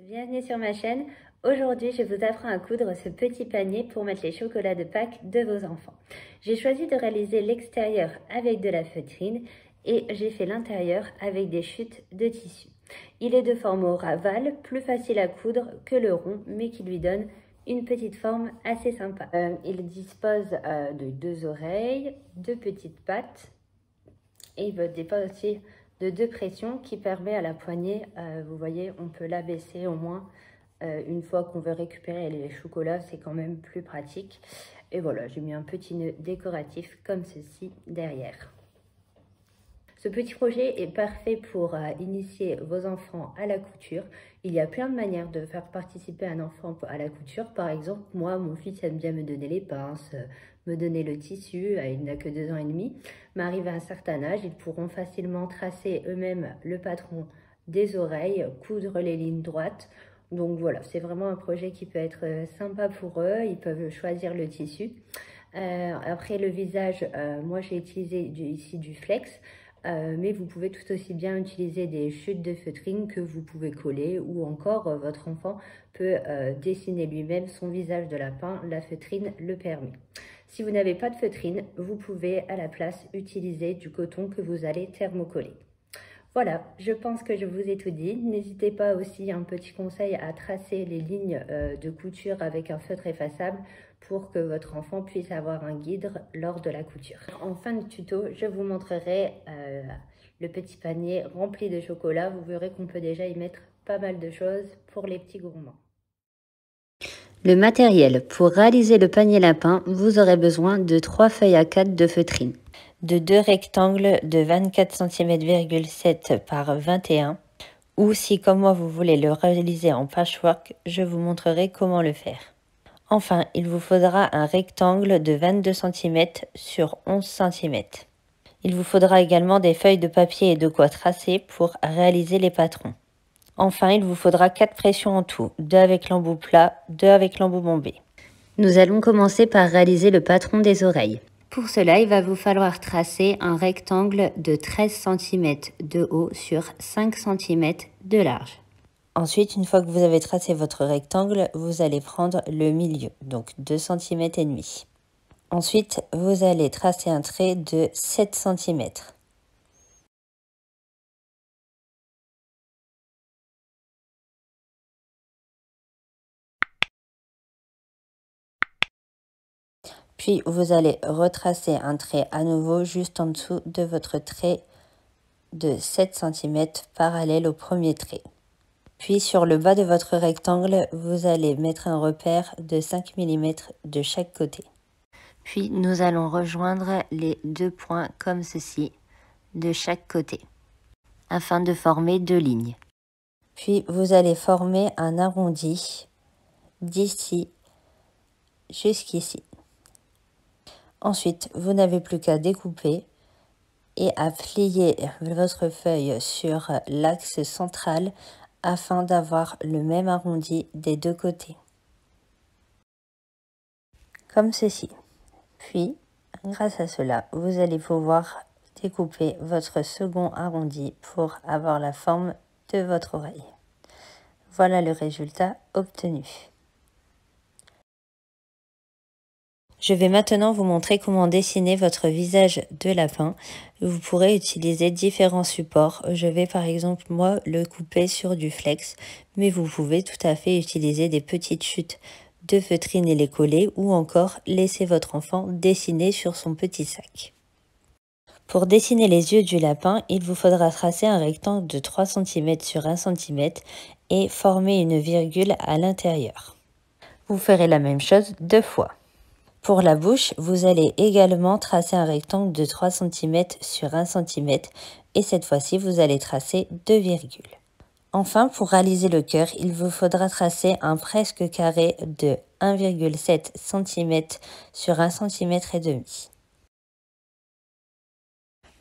bienvenue sur ma chaîne. Aujourd'hui, je vous apprends à coudre ce petit panier pour mettre les chocolats de Pâques de vos enfants. J'ai choisi de réaliser l'extérieur avec de la feutrine et j'ai fait l'intérieur avec des chutes de tissu. Il est de forme ovale, plus facile à coudre que le rond, mais qui lui donne une petite forme assez sympa. Il dispose de 2 oreilles, 2 petites pattes et il dispose aussi de 2 pressions qui permet à la poignée, vous voyez, on peut l'abaisser au moins une fois qu'on veut récupérer les chocolats, c'est quand même plus pratique. Et voilà, j'ai mis un petit nœud décoratif comme ceci derrière. Ce petit projet est parfait pour initier vos enfants à la couture. Il y a plein de manières de faire participer un enfant à la couture. Par exemple, moi, mon fils aime bien me donner les pinces, me donner le tissu. Il n'a que 2 ans et demi. Mais arrivé à un certain âge, ils pourront facilement tracer eux-mêmes le patron des oreilles, coudre les lignes droites. Donc voilà, c'est vraiment un projet qui peut être sympa pour eux. Ils peuvent choisir le tissu. Après le visage, moi j'ai utilisé ici du flex. Mais vous pouvez tout aussi bien utiliser des chutes de feutrine que vous pouvez coller ou encore votre enfant peut dessiner lui-même son visage de lapin, la feutrine le permet. Si vous n'avez pas de feutrine, vous pouvez à la place utiliser du coton que vous allez thermocoller. Voilà, je pense que je vous ai tout dit. N'hésitez pas aussi, un petit conseil, à tracer les lignes de couture avec un feutre effaçable pour que votre enfant puisse avoir un guide lors de la couture. En fin de tuto, je vous montrerai le petit panier rempli de chocolat. Vous verrez qu'on peut déjà y mettre pas mal de choses pour les petits gourmands. Le matériel. Pour réaliser le panier lapin, vous aurez besoin de 3 feuilles A4 de feutrine, de 2 rectangles de 24 cm,7 cm par 21, ou si comme moi vous voulez le réaliser en patchwork, je vous montrerai comment le faire. Enfin, il vous faudra un rectangle de 22 cm sur 11 cm. Il vous faudra également des feuilles de papier et de quoi tracer pour réaliser les patrons. Enfin, il vous faudra 4 pressions en tout, 2 avec l'embout plat, 2 avec l'embout bombé. Nous allons commencer par réaliser le patron des oreilles. Pour cela, il va vous falloir tracer un rectangle de 13 cm de haut sur 5 cm de large. Ensuite, une fois que vous avez tracé votre rectangle, vous allez prendre le milieu, donc 2 cm et demi. Ensuite, vous allez tracer un trait de 7 cm. Puis, vous allez retracer un trait à nouveau juste en dessous de votre trait de 7 cm parallèle au premier trait. Puis, sur le bas de votre rectangle, vous allez mettre un repère de 5 mm de chaque côté. Puis, nous allons rejoindre les 2 points comme ceci, de chaque côté, afin de former 2 lignes. Puis, vous allez former un arrondi d'ici jusqu'ici. Ensuite, vous n'avez plus qu'à découper et à plier votre feuille sur l'axe central afin d'avoir le même arrondi des 2 côtés. Comme ceci. Puis, grâce à cela, vous allez pouvoir découper votre second arrondi pour avoir la forme de votre oreille. Voilà le résultat obtenu. Je vais maintenant vous montrer comment dessiner votre visage de lapin. Vous pourrez utiliser différents supports. Je vais par exemple, moi, le couper sur du flex, mais vous pouvez tout à fait utiliser des petites chutes de feutrine et les coller, ou encore laisser votre enfant dessiner sur son petit sac. Pour dessiner les yeux du lapin, il vous faudra tracer un rectangle de 3 cm sur 1 cm et former une virgule à l'intérieur. Vous ferez la même chose 2 fois. Pour la bouche, vous allez également tracer un rectangle de 3 cm sur 1 cm et cette fois-ci, vous allez tracer 2 virgules. Enfin, pour réaliser le cœur, il vous faudra tracer un presque carré de 1,7 cm sur 1 cm et demi.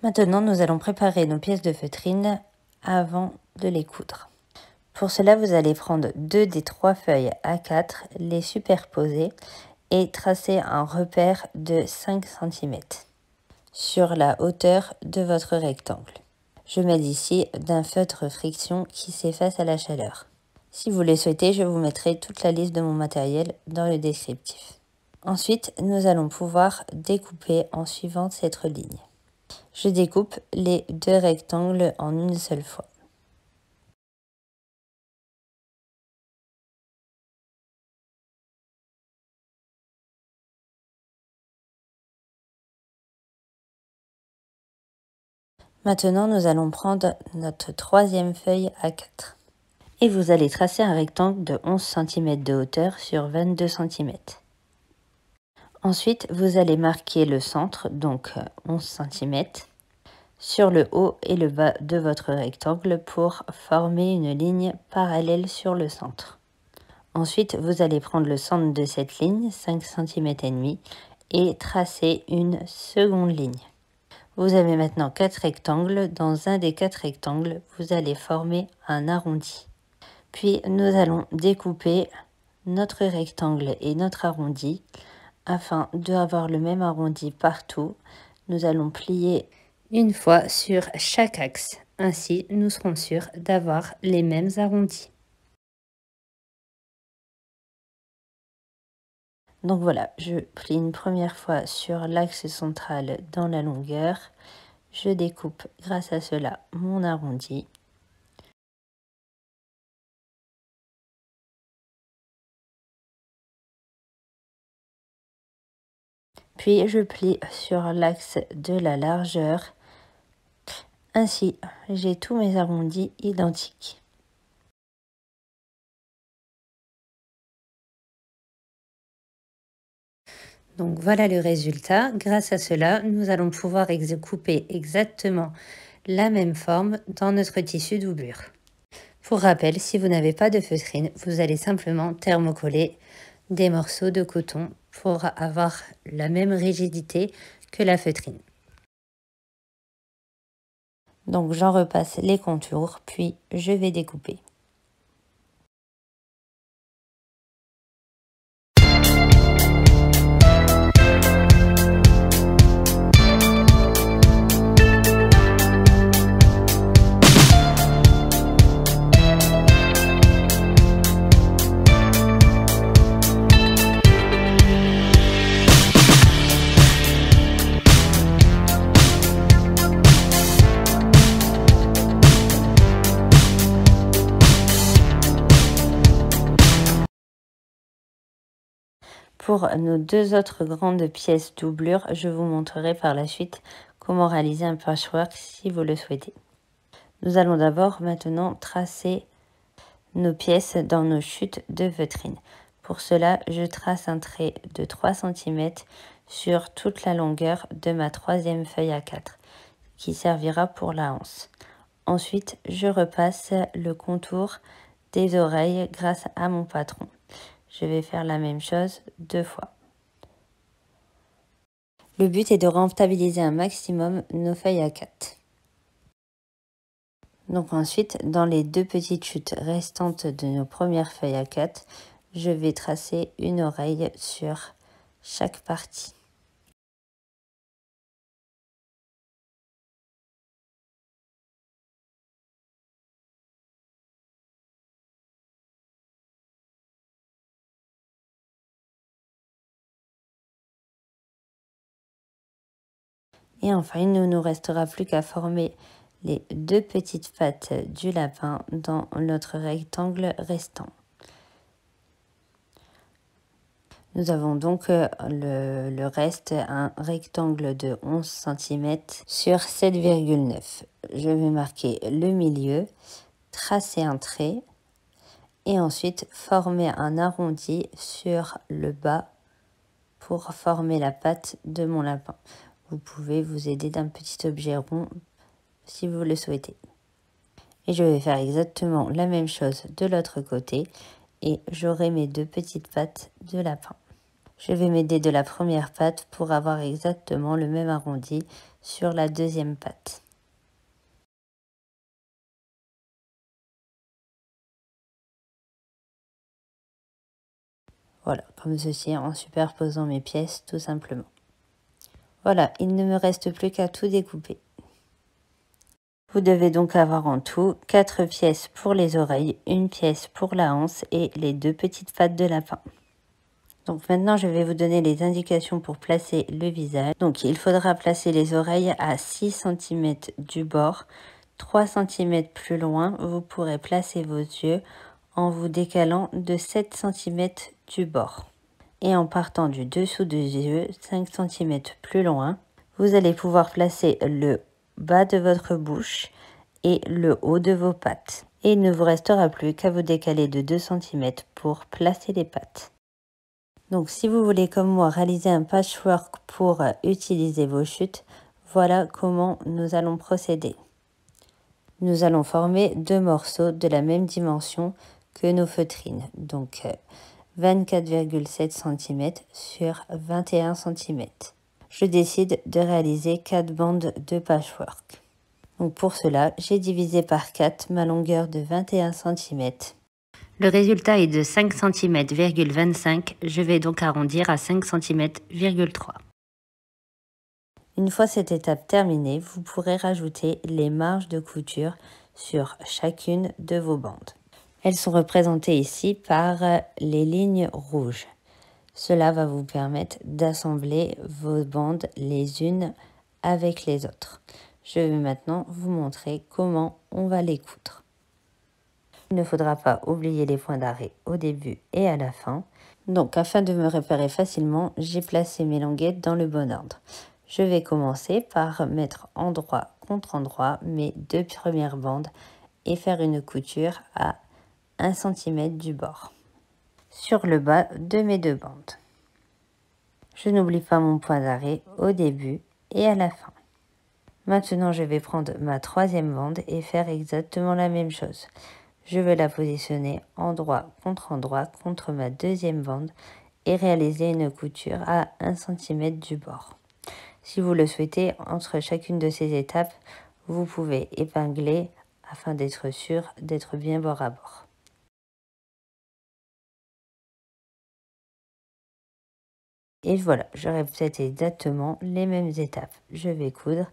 Maintenant, nous allons préparer nos pièces de feutrine avant de les coudre. Pour cela, vous allez prendre 2 des 3 feuilles A4, les superposer et tracer un repère de 5 cm sur la hauteur de votre rectangle. Je mets ici d'un feutre friction qui s'efface à la chaleur. Si vous le souhaitez, je vous mettrai toute la liste de mon matériel dans le descriptif. Ensuite, nous allons pouvoir découper en suivant cette ligne. Je découpe les 2 rectangles en une seule fois. Maintenant, nous allons prendre notre 3e feuille A4. Et vous allez tracer un rectangle de 11 cm de hauteur sur 22 cm. Ensuite, vous allez marquer le centre, donc 11 cm, sur le haut et le bas de votre rectangle pour former une ligne parallèle sur le centre. Ensuite, vous allez prendre le centre de cette ligne, 5 cm et demi, et tracer une seconde ligne. Vous avez maintenant 4 rectangles. Dans un des 4 rectangles, vous allez former un arrondi. Puis, nous allons découper notre rectangle et notre arrondi. Afin d'avoir le même arrondi partout, nous allons plier une fois sur chaque axe. Ainsi, nous serons sûrs d'avoir les mêmes arrondis. Donc voilà, je plie une première fois sur l'axe central dans la longueur. Je découpe grâce à cela mon arrondi. Puis je plie sur l'axe de la largeur. Ainsi, j'ai tous mes arrondis identiques. Donc voilà le résultat. Grâce à cela, nous allons pouvoir couper exactement la même forme dans notre tissu doublure. Pour rappel, si vous n'avez pas de feutrine, vous allez simplement thermocoller des morceaux de coton pour avoir la même rigidité que la feutrine. Donc j'en repasse les contours, puis je vais découper. Pour nos 2 autres grandes pièces doublure, je vous montrerai par la suite comment réaliser un patchwork si vous le souhaitez. Nous allons d'abord maintenant tracer nos pièces dans nos chutes de feutrine. Pour cela, je trace un trait de 3 cm sur toute la longueur de ma 3e feuille A4, qui servira pour la anse. Ensuite, je repasse le contour des oreilles grâce à mon patron. Je vais faire la même chose 2 fois. Le but est de rentabiliser un maximum nos feuilles A4. Donc ensuite, dans les 2 petites chutes restantes de nos premières feuilles A4, je vais tracer une oreille sur chaque partie. Et enfin, il ne nous restera plus qu'à former les 2 petites pattes du lapin dans notre rectangle restant. Nous avons donc le reste, un rectangle de 11 cm sur 7,9. Je vais marquer le milieu, tracer un trait et ensuite former un arrondi sur le bas pour former la patte de mon lapin. Vous pouvez vous aider d'un petit objet rond si vous le souhaitez. Et je vais faire exactement la même chose de l'autre côté et j'aurai mes 2 petites pattes de lapin. Je vais m'aider de la première patte pour avoir exactement le même arrondi sur la 2e patte. Voilà, comme ceci, en superposant mes pièces tout simplement. Voilà, il ne me reste plus qu'à tout découper. Vous devez donc avoir en tout 4 pièces pour les oreilles, une pièce pour la anse et les 2 petites pattes de lapin. Donc maintenant, je vais vous donner les indications pour placer le visage. Donc il faudra placer les oreilles à 6 cm du bord. 3 cm plus loin, vous pourrez placer vos yeux en vous décalant de 7 cm du bord. Et en partant du dessous des yeux, 5 cm plus loin, vous allez pouvoir placer le bas de votre bouche et le haut de vos pattes. Et il ne vous restera plus qu'à vous décaler de 2 cm pour placer les pattes. Donc si vous voulez comme moi réaliser un patchwork pour utiliser vos chutes, voilà comment nous allons procéder. Nous allons former 2 morceaux de la même dimension que nos feutrines, donc 24,7 cm sur 21 cm. Je décide de réaliser 4 bandes de patchwork. Donc pour cela, j'ai divisé par 4 ma longueur de 21 cm. Le résultat est de 5 cm,25 cm, je vais donc arrondir à 5 cm,3 cm. Une fois cette étape terminée, vous pourrez rajouter les marges de couture sur chacune de vos bandes. Elles sont représentées ici par les lignes rouges. Cela va vous permettre d'assembler vos bandes les unes avec les autres. Je vais maintenant vous montrer comment on va les coudre. Il ne faudra pas oublier les points d'arrêt au début et à la fin. Donc afin de me repérer facilement, j'ai placé mes languettes dans le bon ordre. Je vais commencer par mettre endroit contre endroit mes 2 premières bandes et faire une couture à 1 cm du bord sur le bas de mes 2 bandes. Je n'oublie pas mon point d'arrêt au début et à la fin. Maintenant, je vais prendre ma 3e bande et faire exactement la même chose. Je vais la positionner endroit contre ma 2e bande et réaliser une couture à 1 cm du bord. Si vous le souhaitez, entre chacune de ces étapes, vous pouvez épingler afin d'être sûr d'être bien bord à bord. Et voilà, je répète exactement les mêmes étapes. Je vais coudre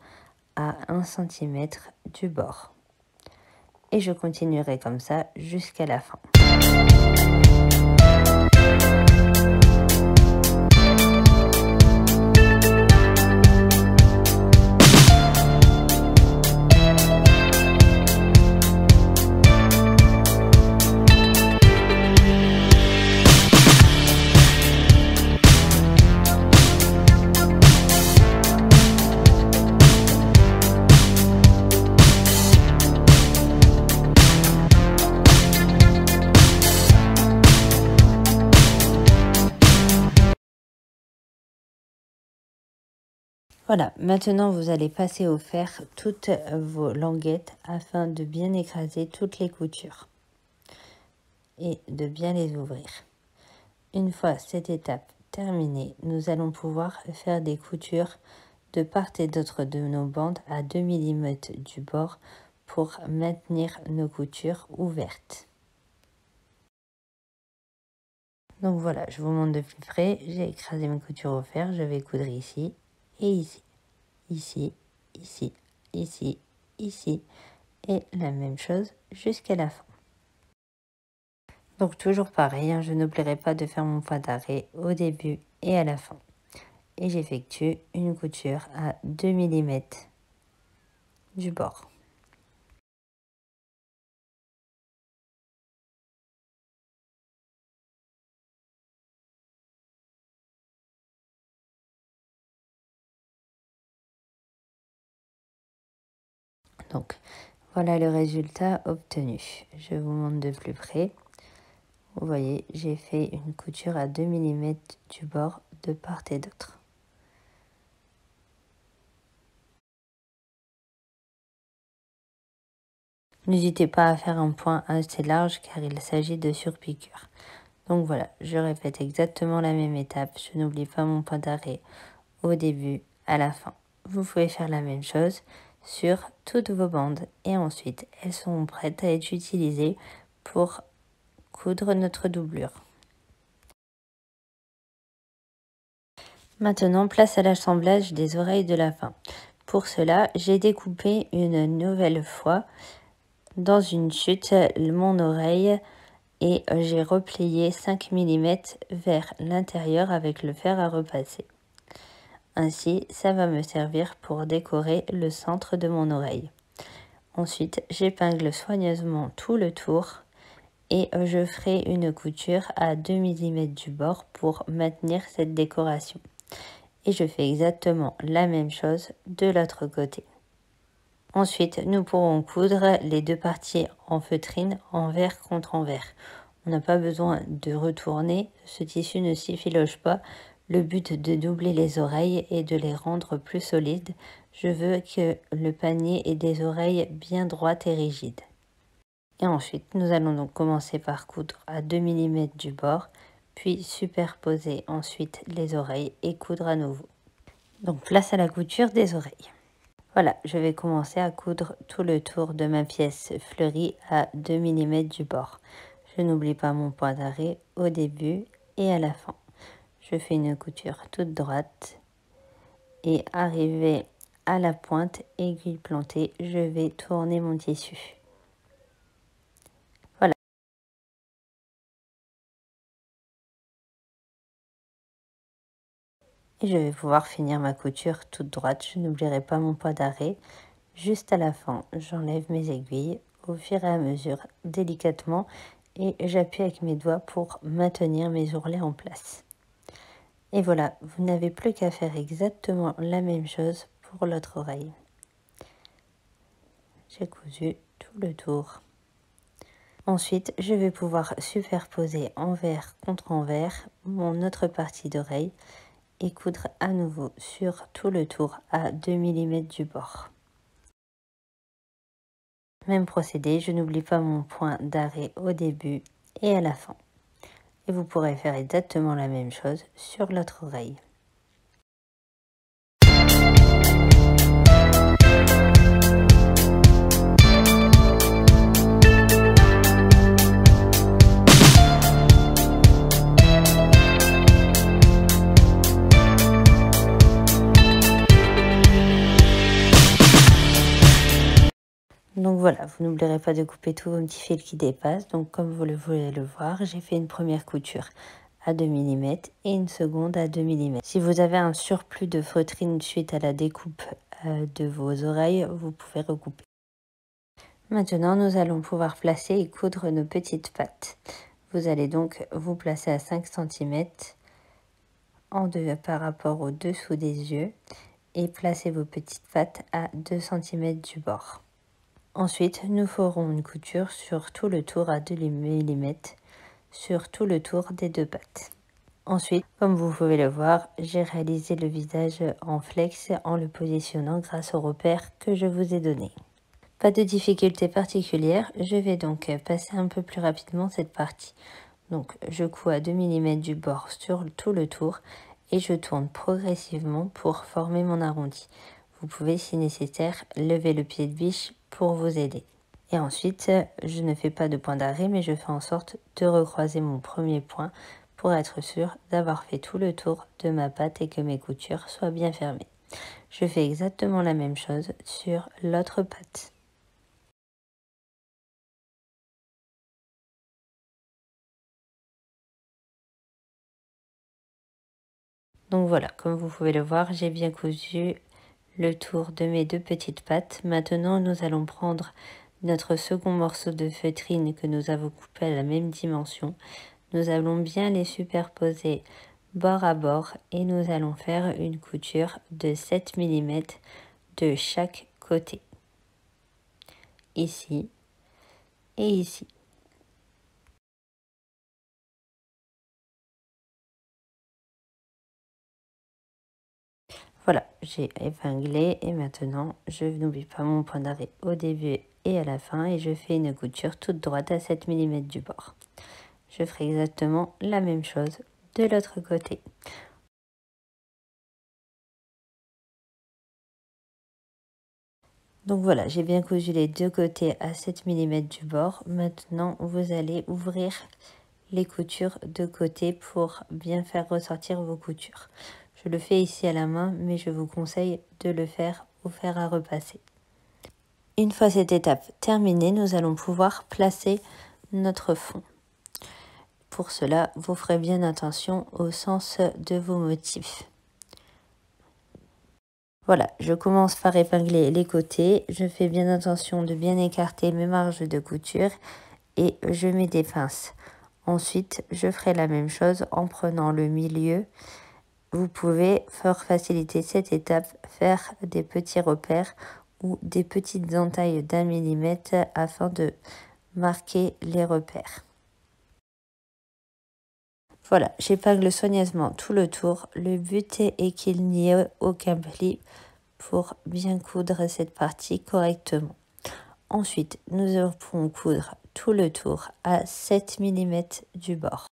à 1 cm du bord. Et je continuerai comme ça jusqu'à la fin. Voilà, maintenant vous allez passer au fer toutes vos languettes afin de bien écraser toutes les coutures et de bien les ouvrir. Une fois cette étape terminée, nous allons pouvoir faire des coutures de part et d'autre de nos bandes à 2 mm du bord pour maintenir nos coutures ouvertes. Donc voilà, je vous montre de plus près, j'ai écrasé mes coutures au fer, je vais coudre ici et ici. Ici, ici, ici, ici, et la même chose jusqu'à la fin. Donc toujours pareil, je n'oublierai pas de faire mon point d'arrêt au début et à la fin. Et j'effectue une couture à 2 mm du bord. Donc voilà le résultat obtenu. Je vous montre de plus près. Vous voyez, j'ai fait une couture à 2 mm du bord de part et d'autre. N'hésitez pas à faire un point assez large car il s'agit de surpiqûre. Donc voilà, je répète exactement la même étape. Je n'oublie pas mon point d'arrêt au début, à la fin. Vous pouvez faire la même chose sur toutes vos bandes et ensuite elles seront prêtes à être utilisées pour coudre notre doublure. Maintenant, place à l'assemblage des oreilles de lapin. Pour cela, j'ai découpé une nouvelle fois dans une chute mon oreille et j'ai replié 5 mm vers l'intérieur avec le fer à repasser. Ainsi, ça va me servir pour décorer le centre de mon oreille. Ensuite, j'épingle soigneusement tout le tour et je ferai une couture à 2 mm du bord pour maintenir cette décoration. Et je fais exactement la même chose de l'autre côté. Ensuite, nous pourrons coudre les deux parties en feutrine envers contre envers. On n'a pas besoin de retourner, ce tissu ne s'effiloche pas. Le but de doubler les oreilles est de les rendre plus solides. Je veux que le panier ait des oreilles bien droites et rigides. Et ensuite, nous allons donc commencer par coudre à 2 mm du bord, puis superposer ensuite les oreilles et coudre à nouveau. Donc place à la couture des oreilles. Voilà, je vais commencer à coudre tout le tour de ma pièce fleurie à 2 mm du bord. Je n'oublie pas mon point d'arrêt au début et à la fin. Je fais une couture toute droite et arrivé à la pointe, aiguille plantée, je vais tourner mon tissu. Voilà. Et je vais pouvoir finir ma couture toute droite. Je n'oublierai pas mon point d'arrêt. Juste à la fin, j'enlève mes aiguilles au fur et à mesure, délicatement, et j'appuie avec mes doigts pour maintenir mes ourlets en place. Et voilà, vous n'avez plus qu'à faire exactement la même chose pour l'autre oreille. J'ai cousu tout le tour. Ensuite, je vais pouvoir superposer envers contre envers mon autre partie d'oreille et coudre à nouveau sur tout le tour à 2 mm du bord. Même procédé, je n'oublie pas mon point d'arrêt au début et à la fin. Et vous pourrez faire exactement la même chose sur l'autre oreille. Donc voilà, vous n'oublierez pas de couper tous vos petits fils qui dépassent. Donc comme vous le voulez le voir, j'ai fait une première couture à 2 mm et une seconde à 2 mm. Si vous avez un surplus de feutrine suite à la découpe de vos oreilles, vous pouvez recouper. Maintenant, nous allons pouvoir placer et coudre nos petites pattes. Vous allez donc vous placer à 5 cm par rapport au dessous des yeux et placer vos petites pattes à 2 cm du bord. Ensuite, nous ferons une couture sur tout le tour à 2 mm, sur tout le tour des deux pattes. Ensuite, comme vous pouvez le voir, j'ai réalisé le visage en flex en le positionnant grâce au repère que je vous ai donné. Pas de difficulté particulière, je vais donc passer un peu plus rapidement cette partie. Donc, je couds à 2 mm du bord sur tout le tour et je tourne progressivement pour former mon arrondi. Vous pouvez, si nécessaire, lever le pied de biche pour vous aider. Et ensuite, je ne fais pas de point d'arrêt, mais je fais en sorte de recroiser mon premier point pour être sûr d'avoir fait tout le tour de ma patte et que mes coutures soient bien fermées. Je fais exactement la même chose sur l'autre patte. Donc voilà, comme vous pouvez le voir, j'ai bien cousu le tour de mes deux petites pattes. Maintenant, nous allons prendre notre second morceau de feutrine que nous avons coupé à la même dimension. Nous allons bien les superposer bord à bord et nous allons faire une couture de 7 mm de chaque côté. Ici et ici. Voilà, j'ai épinglé et maintenant je n'oublie pas mon point d'arrêt au début et à la fin et je fais une couture toute droite à 7 mm du bord. Je ferai exactement la même chose de l'autre côté. Donc voilà, j'ai bien cousu les deux côtés à 7 mm du bord. Maintenant, vous allez ouvrir les coutures de côté pour bien faire ressortir vos coutures. Je le fais ici à la main, mais je vous conseille de le faire au fer à repasser. Une fois cette étape terminée, nous allons pouvoir placer notre fond. Pour cela, vous ferez bien attention au sens de vos motifs. Voilà, je commence par épingler les côtés. Je fais bien attention de bien écarter mes marges de couture et je mets des pinces. Ensuite, je ferai la même chose en prenant le milieu. Vous pouvez, pour faciliter cette étape, faire des petits repères ou des petites entailles d'1 millimètre afin de marquer les repères. Voilà, j'épingle soigneusement tout le tour. Le but est qu'il n'y ait aucun pli pour bien coudre cette partie correctement. Ensuite, nous allons coudre tout le tour à 7 millimètres du bord.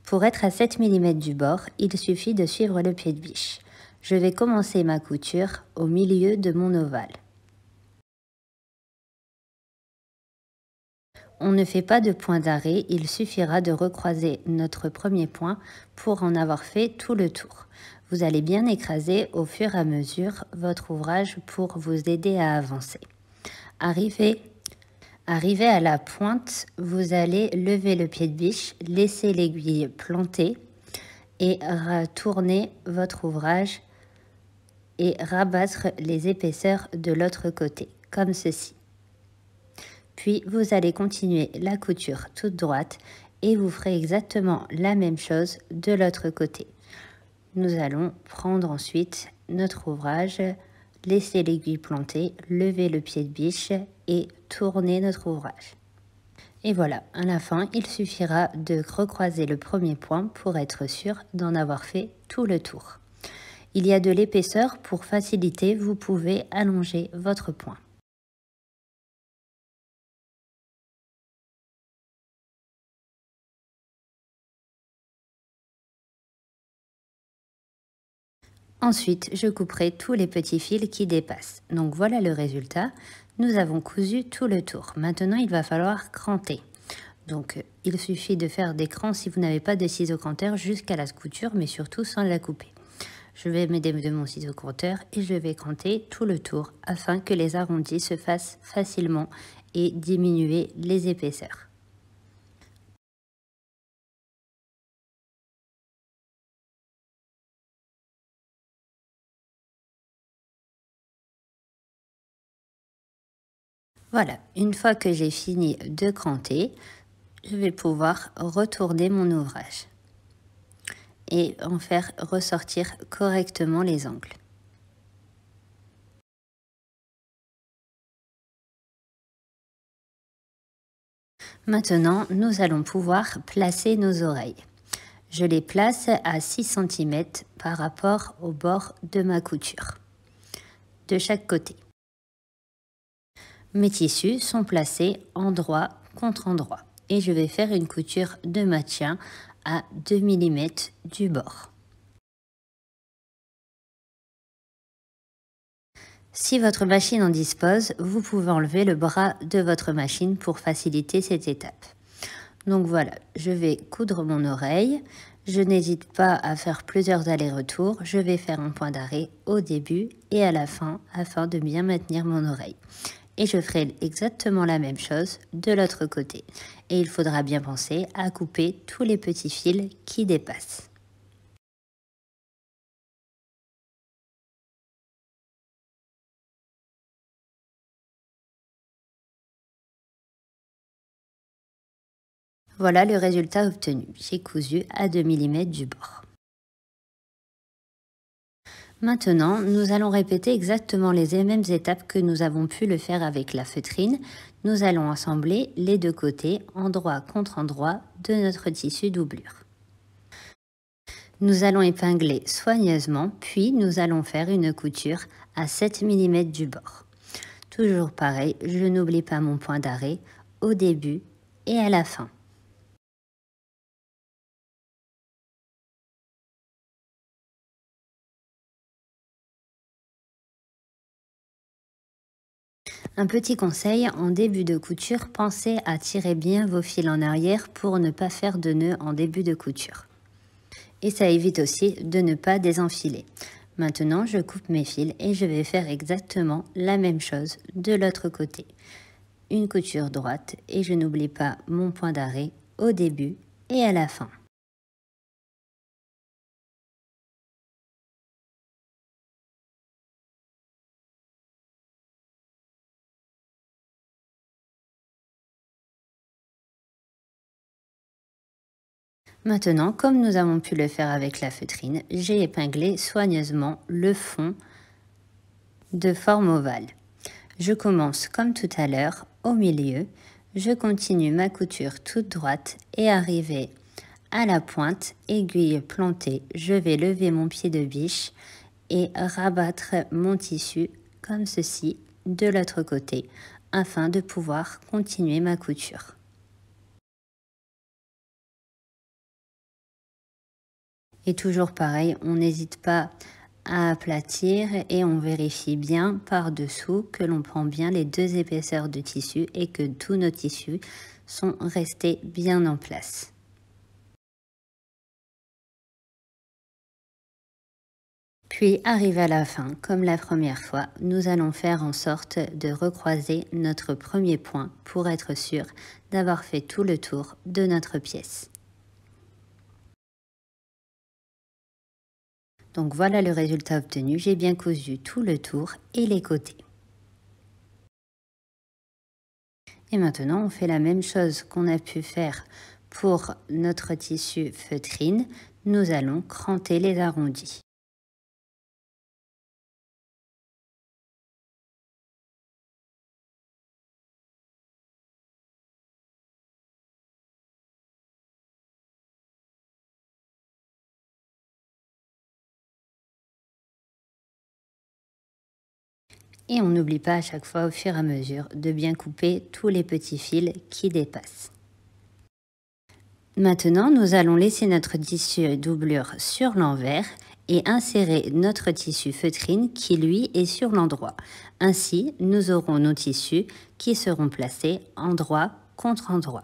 Pour être à 7 millimètres du bord, il suffit de suivre le pied de biche. Je vais commencer ma couture au milieu de mon ovale. On ne fait pas de point d'arrêt, il suffira de recroiser notre premier point pour en avoir fait tout le tour. Vous allez bien écraser au fur et à mesure votre ouvrage pour vous aider à avancer. Arrivé à la pointe, vous allez lever le pied de biche, laisser l'aiguille plantée et tourner votre ouvrage et rabattre les épaisseurs de l'autre côté, comme ceci. Puis vous allez continuer la couture toute droite et vous ferez exactement la même chose de l'autre côté. Nous allons prendre ensuite notre ouvrage, laisser l'aiguille plantée, lever le pied de biche et tourner notre ouvrage. Et voilà, à la fin, il suffira de recroiser le premier point pour être sûr d'en avoir fait tout le tour. Il y a de l'épaisseur, pour faciliter, vous pouvez allonger votre point. Ensuite, je couperai tous les petits fils qui dépassent. Donc voilà le résultat. Nous avons cousu tout le tour. Maintenant, il va falloir cranter. Donc, il suffit de faire des crans si vous n'avez pas de ciseaux cranteurs jusqu'à la couture, mais surtout sans la couper. Je vais m'aider de mon ciseau cranteur et je vais cranter tout le tour afin que les arrondis se fassent facilement et diminuer les épaisseurs. Voilà, une fois que j'ai fini de cranter, je vais pouvoir retourner mon ouvrage et en faire ressortir correctement les angles. Maintenant, nous allons pouvoir placer nos oreilles. Je les place à 6 cm par rapport au bord de ma couture, de chaque côté. Mes tissus sont placés endroit contre endroit et je vais faire une couture de maintien à 2 mm du bord. Si votre machine en dispose, vous pouvez enlever le bras de votre machine pour faciliter cette étape. Donc voilà, je vais coudre mon oreille. Je n'hésite pas à faire plusieurs allers-retours. Je vais faire un point d'arrêt au début et à la fin afin de bien maintenir mon oreille. Et je ferai exactement la même chose de l'autre côté. Et il faudra bien penser à couper tous les petits fils qui dépassent. Voilà le résultat obtenu. J'ai cousu à 2 mm du bord. Maintenant, nous allons répéter exactement les mêmes étapes que nous avons pu le faire avec la feutrine. Nous allons assembler les deux côtés, endroit contre endroit, de notre tissu doublure. Nous allons épingler soigneusement, puis nous allons faire une couture à 7 mm du bord. Toujours pareil, je n'oublie pas mon point d'arrêt au début et à la fin. Un petit conseil, en début de couture, pensez à tirer bien vos fils en arrière pour ne pas faire de nœud en début de couture. Et ça évite aussi de ne pas désenfiler. Maintenant, je coupe mes fils et je vais faire exactement la même chose de l'autre côté. Une couture droite et je n'oublie pas mon point d'arrêt au début et à la fin. Maintenant, comme nous avons pu le faire avec la feutrine, j'ai épinglé soigneusement le fond de forme ovale. Je commence comme tout à l'heure au milieu, je continue ma couture toute droite et arrivé à la pointe, aiguille plantée, je vais lever mon pied de biche et rabattre mon tissu comme ceci de l'autre côté afin de pouvoir continuer ma couture. Et toujours pareil, on n'hésite pas à aplatir et on vérifie bien par-dessous que l'on prend bien les deux épaisseurs de tissu et que tous nos tissus sont restés bien en place. Puis, arrivé à la fin, comme la première fois, nous allons faire en sorte de recroiser notre premier point pour être sûr d'avoir fait tout le tour de notre pièce. Donc voilà le résultat obtenu, j'ai bien cousu tout le tour et les côtés. Et maintenant, on fait la même chose qu'on a pu faire pour notre tissu feutrine. Nous allons cranter les arrondis. Et on n'oublie pas à chaque fois au fur et à mesure de bien couper tous les petits fils qui dépassent. Maintenant, nous allons laisser notre tissu doublure sur l'envers et insérer notre tissu feutrine qui lui est sur l'endroit. Ainsi, nous aurons nos tissus qui seront placés endroit contre endroit.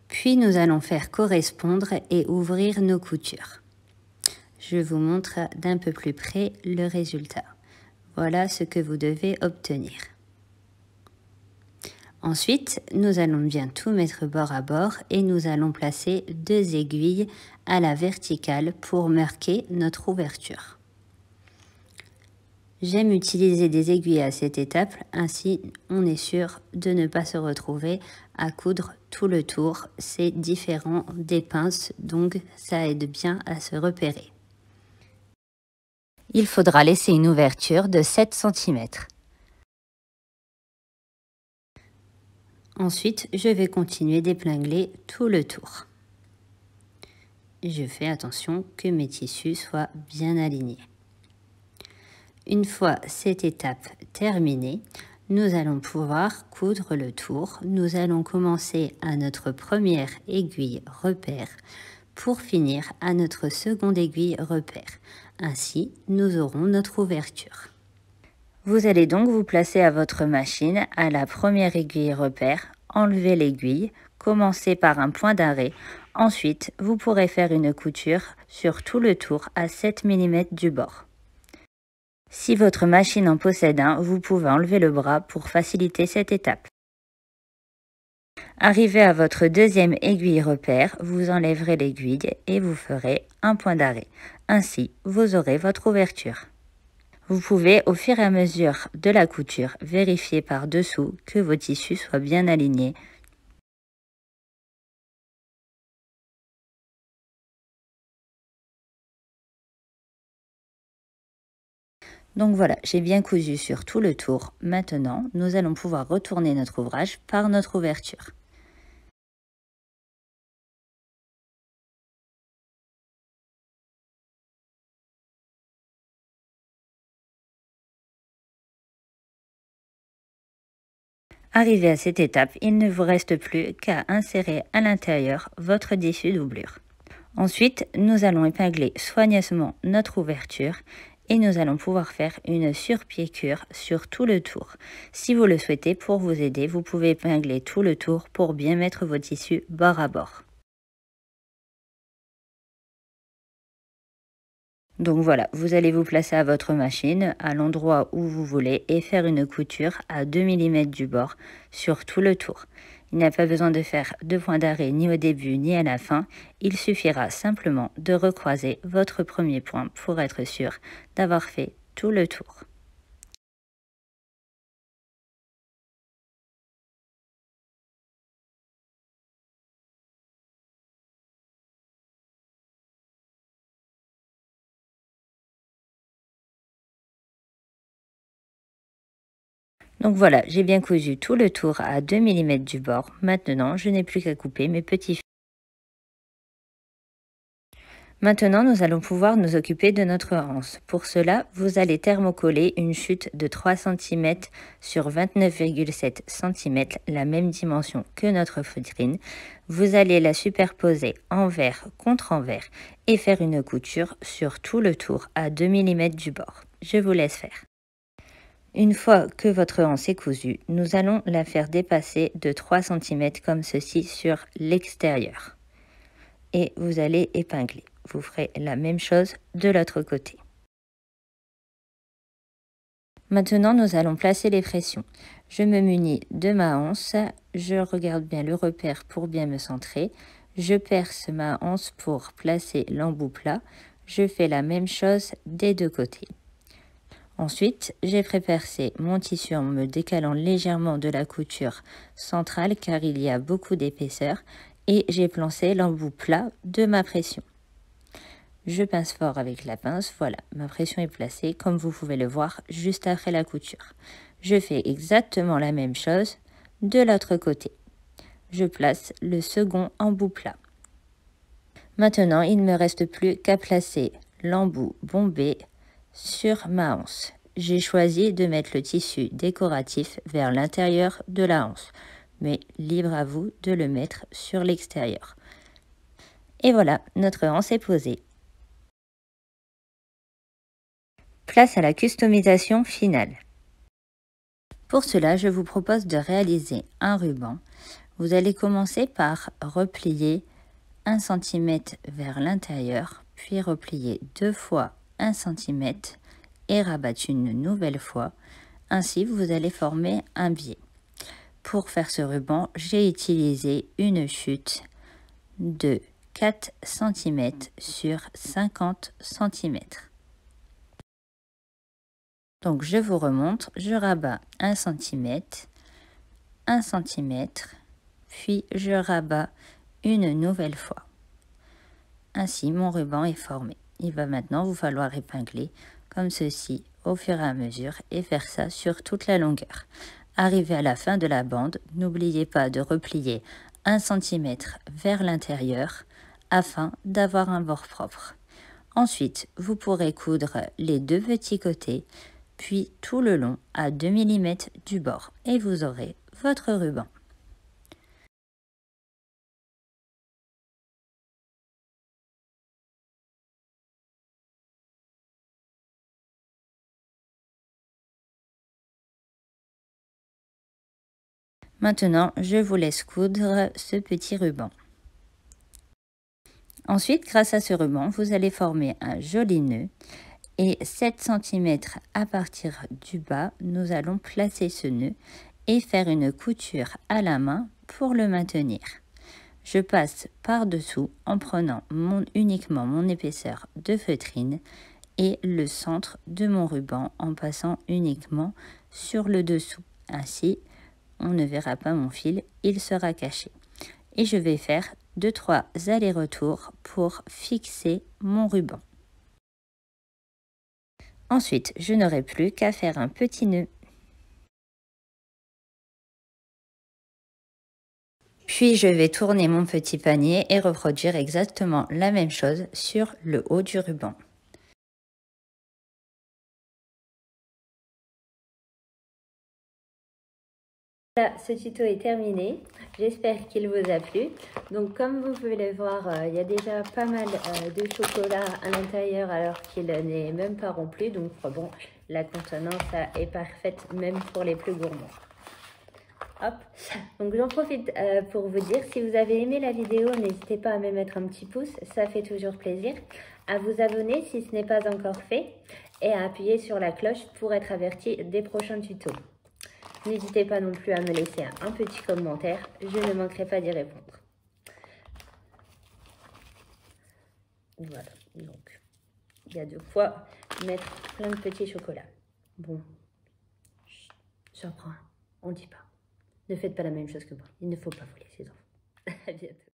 Puis nous allons faire correspondre et ouvrir nos coutures. Je vous montre d'un peu plus près le résultat. Voilà ce que vous devez obtenir. Ensuite, nous allons bien tout mettre bord à bord et nous allons placer deux aiguilles à la verticale pour marquer notre ouverture. J'aime utiliser des aiguilles à cette étape, ainsi on est sûr de ne pas se retrouver à coudre tout le tour. C'est différent des pinces, donc ça aide bien à se repérer. Il faudra laisser une ouverture de 7 cm. Ensuite, je vais continuer d'épingler tout le tour. Je fais attention que mes tissus soient bien alignés. Une fois cette étape terminée, nous allons pouvoir coudre le tour. Nous allons commencer à notre première aiguille repère pour finir à notre seconde aiguille repère. Ainsi, nous aurons notre ouverture. Vous allez donc vous placer à votre machine à la première aiguille repère, enlever l'aiguille, commencer par un point d'arrêt. Ensuite, vous pourrez faire une couture sur tout le tour à 7 mm du bord. Si votre machine en possède un, vous pouvez enlever le bras pour faciliter cette étape. Arrivé à votre deuxième aiguille repère, vous enlèverez l'aiguille et vous ferez un point d'arrêt. Ainsi, vous aurez votre ouverture. Vous pouvez, au fur et à mesure de la couture, vérifier par-dessous que vos tissus soient bien alignés. Donc voilà, j'ai bien cousu sur tout le tour. Maintenant, nous allons pouvoir retourner notre ouvrage par notre ouverture. Arrivé à cette étape, il ne vous reste plus qu'à insérer à l'intérieur votre tissu doublure. Ensuite, nous allons épingler soigneusement notre ouverture et nous allons pouvoir faire une surpiqûre sur tout le tour. Si vous le souhaitez, pour vous aider, vous pouvez épingler tout le tour pour bien mettre vos tissus bord à bord. Donc voilà, vous allez vous placer à votre machine, à l'endroit où vous voulez et faire une couture à 2 mm du bord sur tout le tour. Il n'y a pas besoin de faire de point d'arrêt ni au début ni à la fin. Il suffira simplement de recroiser votre premier point pour être sûr d'avoir fait tout le tour. Donc voilà, j'ai bien cousu tout le tour à 2 mm du bord. Maintenant, je n'ai plus qu'à couper mes petits fils. Maintenant, nous allons pouvoir nous occuper de notre anse. Pour cela, vous allez thermocoller une chute de 3 cm sur 29,7 cm, la même dimension que notre feutrine. Vous allez la superposer envers contre envers et faire une couture sur tout le tour à 2 mm du bord. Je vous laisse faire. Une fois que votre anse est cousue, nous allons la faire dépasser de 3 cm comme ceci sur l'extérieur. Et vous allez épingler. Vous ferez la même chose de l'autre côté. Maintenant, nous allons placer les pressions. Je me munis de ma anse, je regarde bien le repère pour bien me centrer. Je perce ma anse pour placer l'embout plat. Je fais la même chose des deux côtés. Ensuite, j'ai prépercé mon tissu en me décalant légèrement de la couture centrale car il y a beaucoup d'épaisseur et j'ai placé l'embout plat de ma pression. Je pince fort avec la pince, voilà, ma pression est placée comme vous pouvez le voir juste après la couture. Je fais exactement la même chose de l'autre côté. Je place le second embout plat. Maintenant, il ne me reste plus qu'à placer l'embout bombé sur ma anse. J'ai choisi de mettre le tissu décoratif vers l'intérieur de la anse, mais libre à vous de le mettre sur l'extérieur. Et voilà, notre anse est posée. Place à la customisation finale. Pour cela, je vous propose de réaliser un ruban. Vous allez commencer par replier 1 cm vers l'intérieur, puis replier 2 fois 1 cm et rabattre une nouvelle fois. Ainsi, vous allez former un biais. Pour faire ce ruban, j'ai utilisé une chute de 4 cm sur 50 cm. Donc, je vous remontre, je rabats 1 cm, 1 cm, puis je rabats une nouvelle fois. Ainsi, mon ruban est formé. Il va maintenant vous falloir épingler comme ceci au fur et à mesure et faire ça sur toute la longueur. Arrivé à la fin de la bande, n'oubliez pas de replier 1 cm vers l'intérieur afin d'avoir un bord propre. Ensuite, vous pourrez coudre les deux petits côtés, puis tout le long à 2 mm du bord et vous aurez votre ruban. Maintenant, je vous laisse coudre ce petit ruban. Ensuite, grâce à ce ruban, vous allez former un joli nœud et 7 cm à partir du bas, nous allons placer ce nœud et faire une couture à la main pour le maintenir. Je passe par-dessous en prenant uniquement mon épaisseur de feutrine et le centre de mon ruban en passant uniquement sur le dessous. Ainsi, on ne verra pas mon fil, il sera caché. Et je vais faire 2-3 allers-retours pour fixer mon ruban. Ensuite, je n'aurai plus qu'à faire un petit nœud. Puis je vais tourner mon petit panier et reproduire exactement la même chose sur le haut du ruban. Voilà, ce tuto est terminé. J'espère qu'il vous a plu. Donc comme vous pouvez le voir, il y a déjà pas mal de chocolat à l'intérieur alors qu'il n'est même pas rempli. Donc bon, la contenance est parfaite même pour les plus gourmands. Hop. Donc j'en profite pour vous dire, si vous avez aimé la vidéo, n'hésitez pas à me mettre un petit pouce, ça fait toujours plaisir. à vous abonner si ce n'est pas encore fait et à appuyer sur la cloche pour être averti des prochains tutos. N'hésitez pas non plus à me laisser un petit commentaire, je ne manquerai pas d'y répondre. Voilà, donc il y a de quoi mettre plein de petits chocolats. Bon, j'en prends un, on ne dit pas. Ne faites pas la même chose que moi, il ne faut pas voler ses enfants. À bientôt.